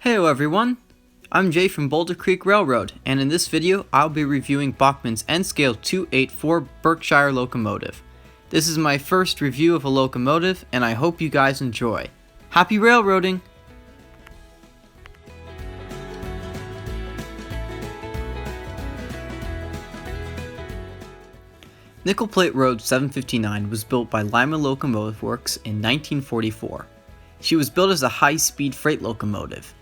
Heyo everyone, I'm Jay from Boulder Creek Railroad, and in this video I'll be reviewing Bachmann's N-Scale 284 Berkshire locomotive. This is my first review of a locomotive, and I hope you guys enjoy. Happy railroading! Nickel Plate Road 759 was built by Lima Locomotive Works in 1944. She was built as a high-speed freight locomotive.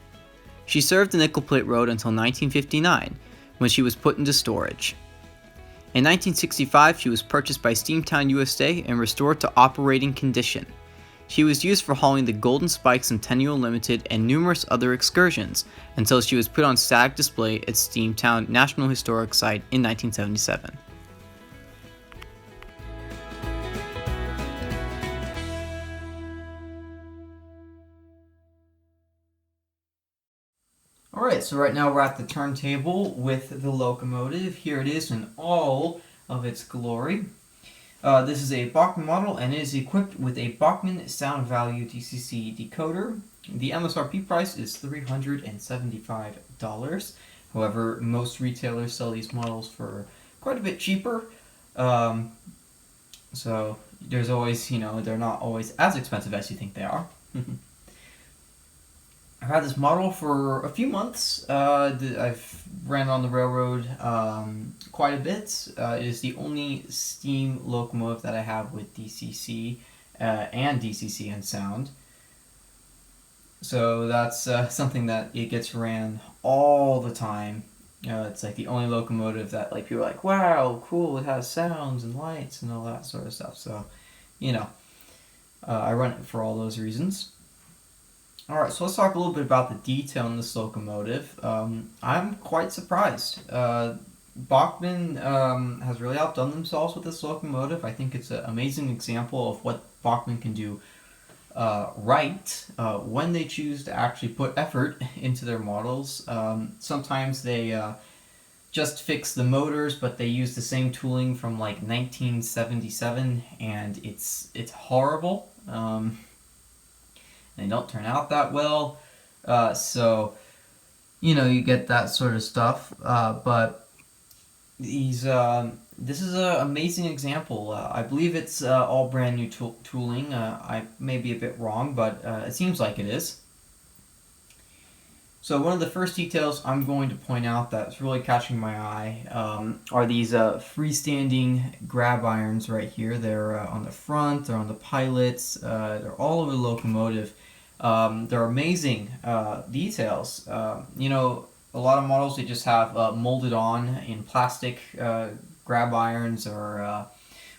She served the Nickel Plate Road until 1959, when she was put into storage. In 1965, she was purchased by Steamtown USA and restored to operating condition. She was used for hauling the Golden Spike Centennial Limited and numerous other excursions, until she was put on static display at Steamtown National Historic Site in 1977. Alright, so right now we're at the turntable with the locomotive. Here it is in all of its glory. This is a Bachmann model and it is equipped with a Bachmann Sound Value DCC decoder. The MSRP price is $375. However, most retailers sell these models for quite a bit cheaper. So there's always, they're not always as expensive as you think they are. I've had this model for a few months. I've ran on the railroad quite a bit. It is the only steam locomotive that I have with DCC and DCC and sound. So that's something that it gets ran all the time. It's like the only locomotive that people are like, wow, cool, it has sounds and lights and all that sort of stuff. So, I run it for all those reasons. Alright, so let's talk a little bit about the detail in this locomotive. I'm quite surprised. Bachmann has really outdone themselves with this locomotive. I think it's an amazing example of what Bachmann can do right when they choose to actually put effort into their models. Sometimes they just fix the motors, but they use the same tooling from like 1977, and it's horrible. They don't turn out that well, so you get that sort of stuff. But this is an amazing example. I believe it's all brand new tooling. I may be a bit wrong, but it seems like it is. So one of the first details I'm going to point out that's really catching my eye are these freestanding grab irons right here. They're on the front, they're on the pilots, they're all over the locomotive. They're amazing details. A lot of models, they just have molded on in plastic grab irons or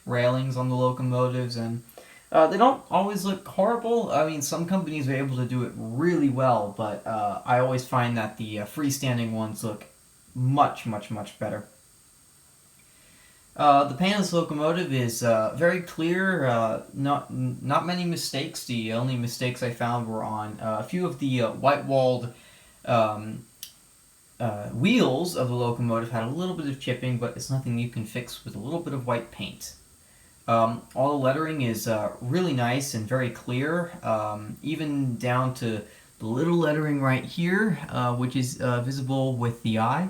railings on the locomotives, and they don't always look horrible. I mean, some companies are able to do it really well, but I always find that the freestanding ones look much, much, much better. The paint of this locomotive is very clear, not many mistakes. The only mistakes I found were on a few of the white-walled wheels of the locomotive had a little bit of chipping, but it's nothing you can fix with a little bit of white paint. All the lettering is really nice and very clear, even down to the little lettering right here, which is visible with the eye.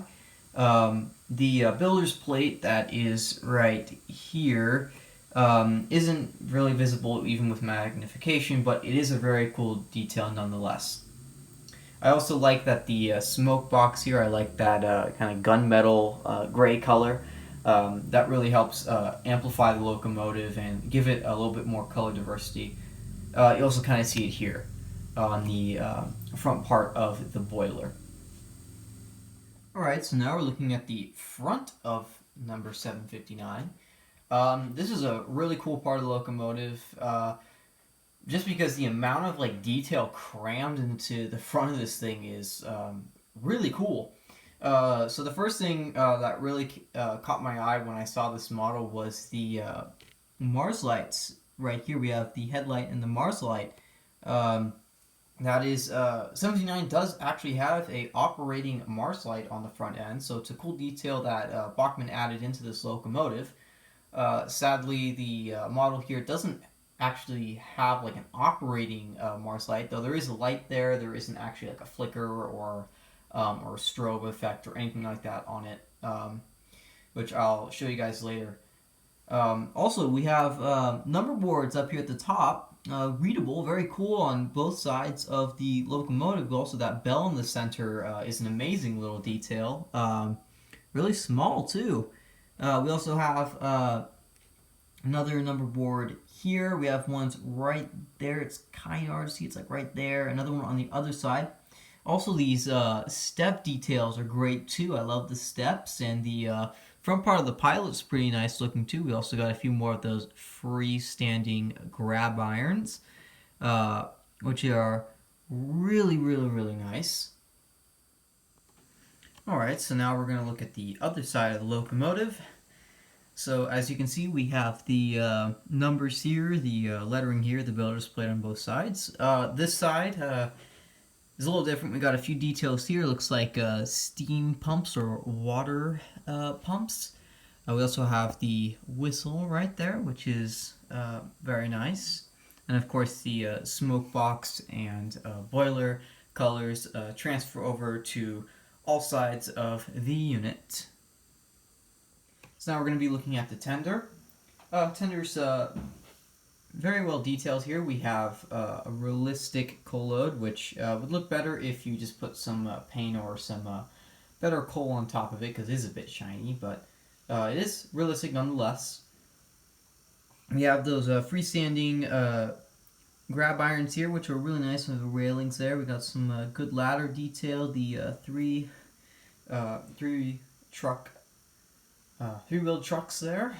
The builder's plate that is right here isn't really visible even with magnification, but it is a very cool detail nonetheless. I also like that the smoke box here, I like that kind of gunmetal gray color. That really helps amplify the locomotive and give it a little bit more color diversity. You also kind of see it here on the front part of the boiler. Alright, so now we're looking at the front of number 759. This is a really cool part of the locomotive, just because the amount of detail crammed into the front of this thing is really cool. So the first thing that really caught my eye when I saw this model was the Mars lights. Right here we have the headlight and the Mars light. That is, 79 does actually have a operating Mars light on the front end, so it's a cool detail that Bachmann added into this locomotive. Sadly, the model here doesn't actually have like an operating Mars light, though there is a light there. There isn't actually like a flicker or a strobe effect or anything like that on it, which I'll show you guys later. Also, we have number boards up here at the top, readable, very cool on both sides of the locomotive. Also, that bell in the center is an amazing little detail. Really small too. We also have another number board here. We have ones right there. It's kind of hard to see. It's like right there. Another one on the other side. Also, these step details are great too. I love the steps, and the front part of the pilot's pretty nice looking too. We also got a few more of those freestanding grab irons, which are really, really, really nice. Alright, so now we're going to look at the other side of the locomotive. So as you can see, we have the numbers here, the lettering here, the bell displayed on both sides. This side is a little different. We got a few details here. Looks like steam pumps or water pumps. We also have the whistle right there, which is very nice. And of course the smoke box and boiler colors transfer over to all sides of the unit. So now we're going to be looking at the tender. Tender's very well detailed here. We have a realistic coal load, which would look better if you just put some paint or some better coal on top of it, because it is a bit shiny, but it is realistic nonetheless. We have those freestanding grab irons here, which are really nice with the railings there. We got some good ladder detail, the three-wheel trucks there,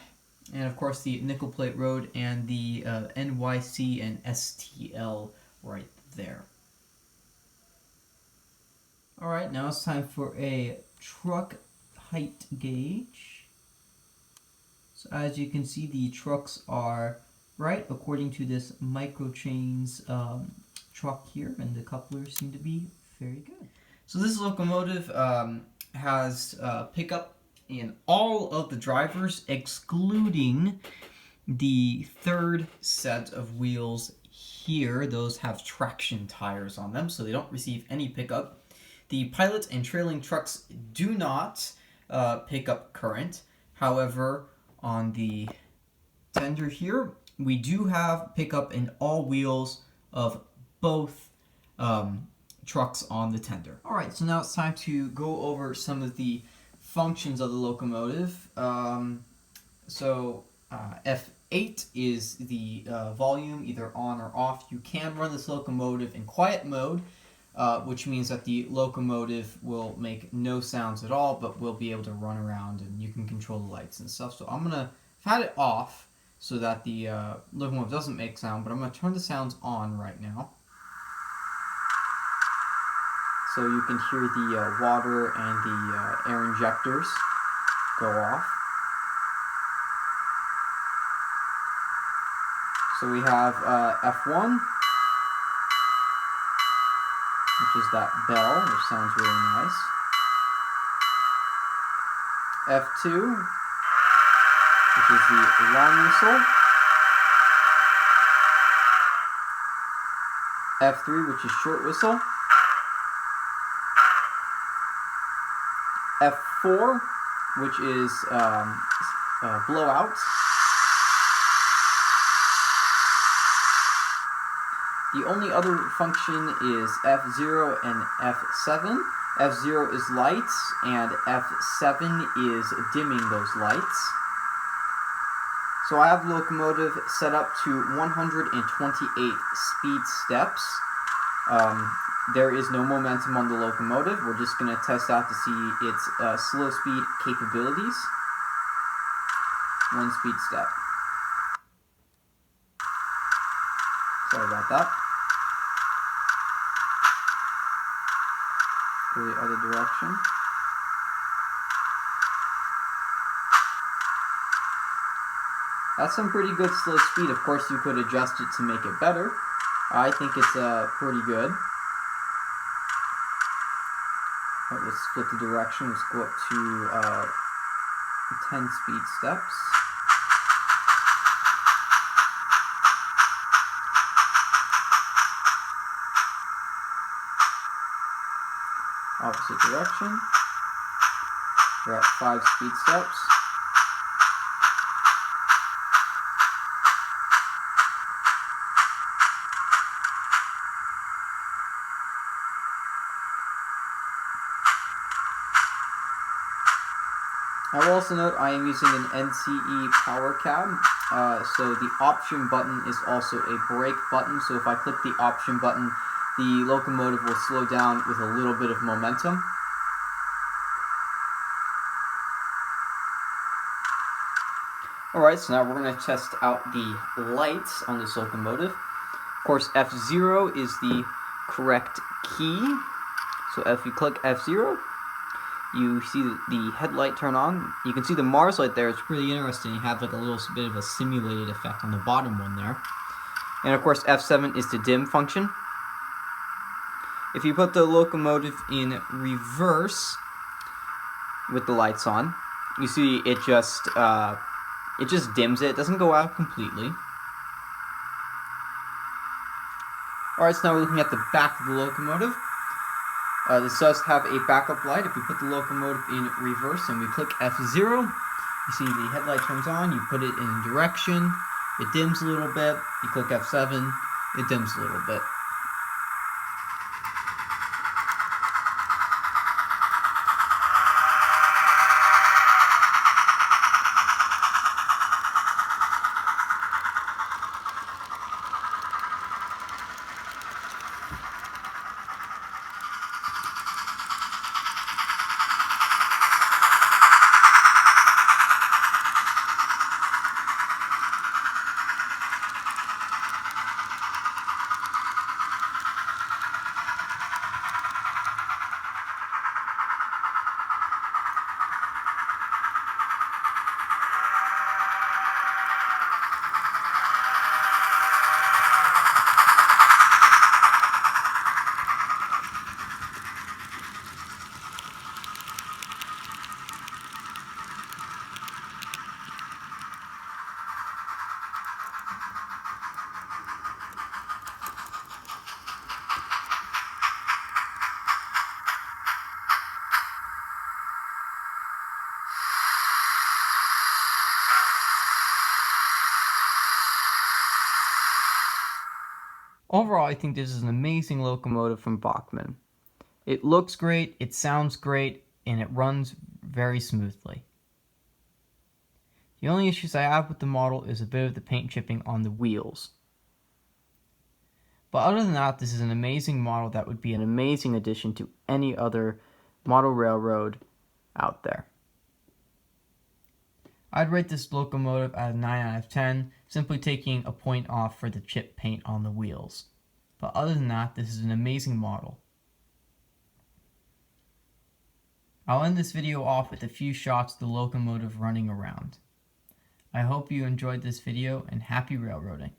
and of course the nickel plate road and the NYC and STL right there. Alright, now it's time for a truck height gauge. So as you can see, the trucks are right according to this micro chains truck here, and the couplers seem to be very good. So this locomotive has pickup in all of the drivers, excluding the third set of wheels here. Those have traction tires on them, so they don't receive any pickup. The pilot and trailing trucks do not pick up current. However, on the tender here, we do have pickup in all wheels of both trucks on the tender. Alright, so now it's time to go over some of the functions of the locomotive. F8 is the volume, either on or off. You can run this locomotive in quiet mode, which means that the locomotive will make no sounds at all, but will be able to run around and you can control the lights and stuff. So I've had it off so that the locomotive doesn't make sound, but I'm going to turn the sounds on right now. So you can hear the water and the air injectors go off. So we have F1, which is that bell, which sounds really nice. F2, which is the long whistle. F3, which is short whistle. F4, which is blowout. The only other function is F0 and F7. F0 is lights, and F7 is dimming those lights. So I have the locomotive set up to 128 speed steps. There is no momentum on the locomotive. We're just going to test out to see its slow speed capabilities. 1 speed step. Sorry about that. Go the other direction. That's some pretty good slow speed. Of course, you could adjust it to make it better. I think it's pretty good. Alright, let's flip the direction. Let's go up to 10 speed steps. opposite direction. We're at 5 speed steps. I will also note I am using an NCE power cab, so the option button is also a brake button, so if I click the option button, the locomotive will slow down with a little bit of momentum. Alright, so now we're going to test out the lights on this locomotive. Of course, F0 is the correct key, so if you click F0, you see the headlight turn on. You can see the Mars light there. It's pretty interesting. You have like a little bit of a simulated effect on the bottom one there. And of course, F7 is the dim function. If you put the locomotive in reverse with the lights on, you see it just dims it. It doesn't go out completely. Alright, so now we're looking at the back of the locomotive. This does have a backup light. If we put the locomotive in reverse and we click F0, you see the headlight turns on, you put it in direction, it dims a little bit, you click F7, it dims a little bit. Overall, I think this is an amazing locomotive from Bachmann. It looks great, it sounds great, and it runs very smoothly. The only issues I have with the model is a bit of the paint chipping on the wheels. But other than that, this is an amazing model that would be an amazing addition to any other model railroad out there. I'd rate this locomotive at a 9 out of 10, simply taking a point off for the chip paint on the wheels. But other than that, this is an amazing model. I'll end this video off with a few shots of the locomotive running around. I hope you enjoyed this video, and happy railroading.